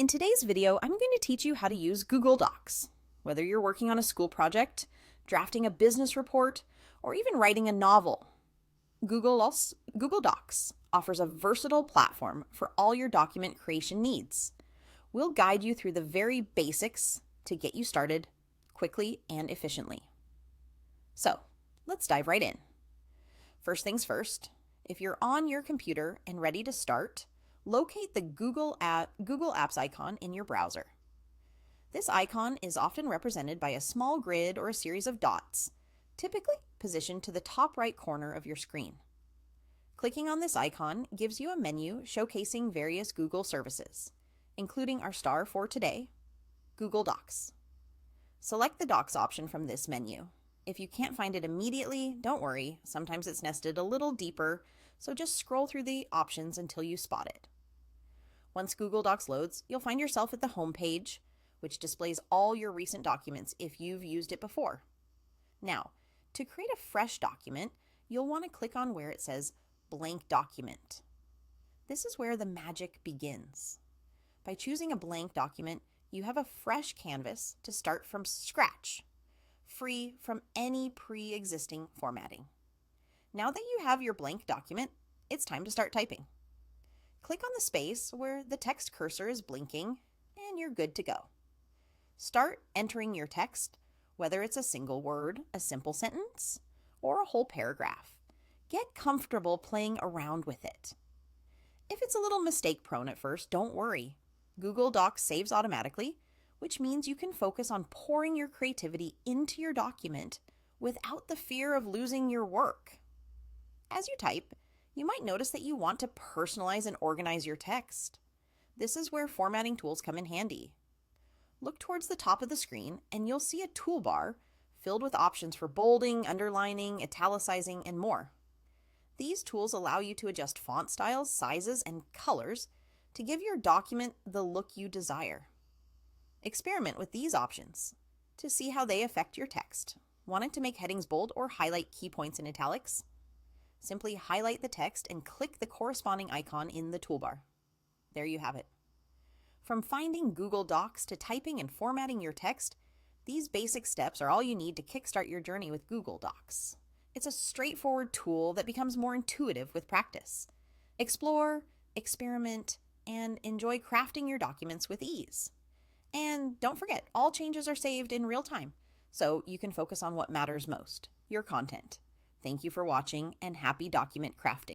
In today's video, I'm going to teach you how to use Google Docs. Whether you're working on a school project, drafting a business report, or even writing a novel, Google Docs offers a versatile platform for all your document creation needs. We'll guide you through the very basics to get you started quickly and efficiently. So, let's dive right in. First things first, if you're on your computer and ready to start, locate the Google Apps icon in your browser. This icon is often represented by a small grid or a series of dots, typically positioned to the top right corner of your screen. Clicking on this icon gives you a menu showcasing various Google services, including our star for today, Google Docs. Select the Docs option from this menu. If you can't find it immediately, don't worry, sometimes it's nested a little deeper, so just scroll through the options until you spot it. Once Google Docs loads, you'll find yourself at the home page, which displays all your recent documents if you've used it before. Now, to create a fresh document, you'll want to click on where it says Blank Document. This is where the magic begins. By choosing a blank document, you have a fresh canvas to start from scratch, free from any pre-existing formatting. Now that you have your blank document, it's time to start typing. Click on the space where the text cursor is blinking, and you're good to go. Start entering your text, whether it's a single word, a simple sentence, or a whole paragraph. Get comfortable playing around with it. If it's a little mistake-prone at first, don't worry. Google Docs saves automatically, which means you can focus on pouring your creativity into your document without the fear of losing your work. As you type, you might notice that you want to personalize and organize your text. This is where formatting tools come in handy. Look towards the top of the screen and you'll see a toolbar filled with options for bolding, underlining, italicizing, and more. These tools allow you to adjust font styles, sizes, and colors to give your document the look you desire. Experiment with these options to see how they affect your text. Want to make headings bold or highlight key points in italics? Simply highlight the text and click the corresponding icon in the toolbar. There you have it. From finding Google Docs to typing and formatting your text, these basic steps are all you need to kickstart your journey with Google Docs. It's a straightforward tool that becomes more intuitive with practice. Explore, experiment, and enjoy crafting your documents with ease. And don't forget, all changes are saved in real time, so you can focus on what matters most, your content. Thank you for watching and happy document crafting.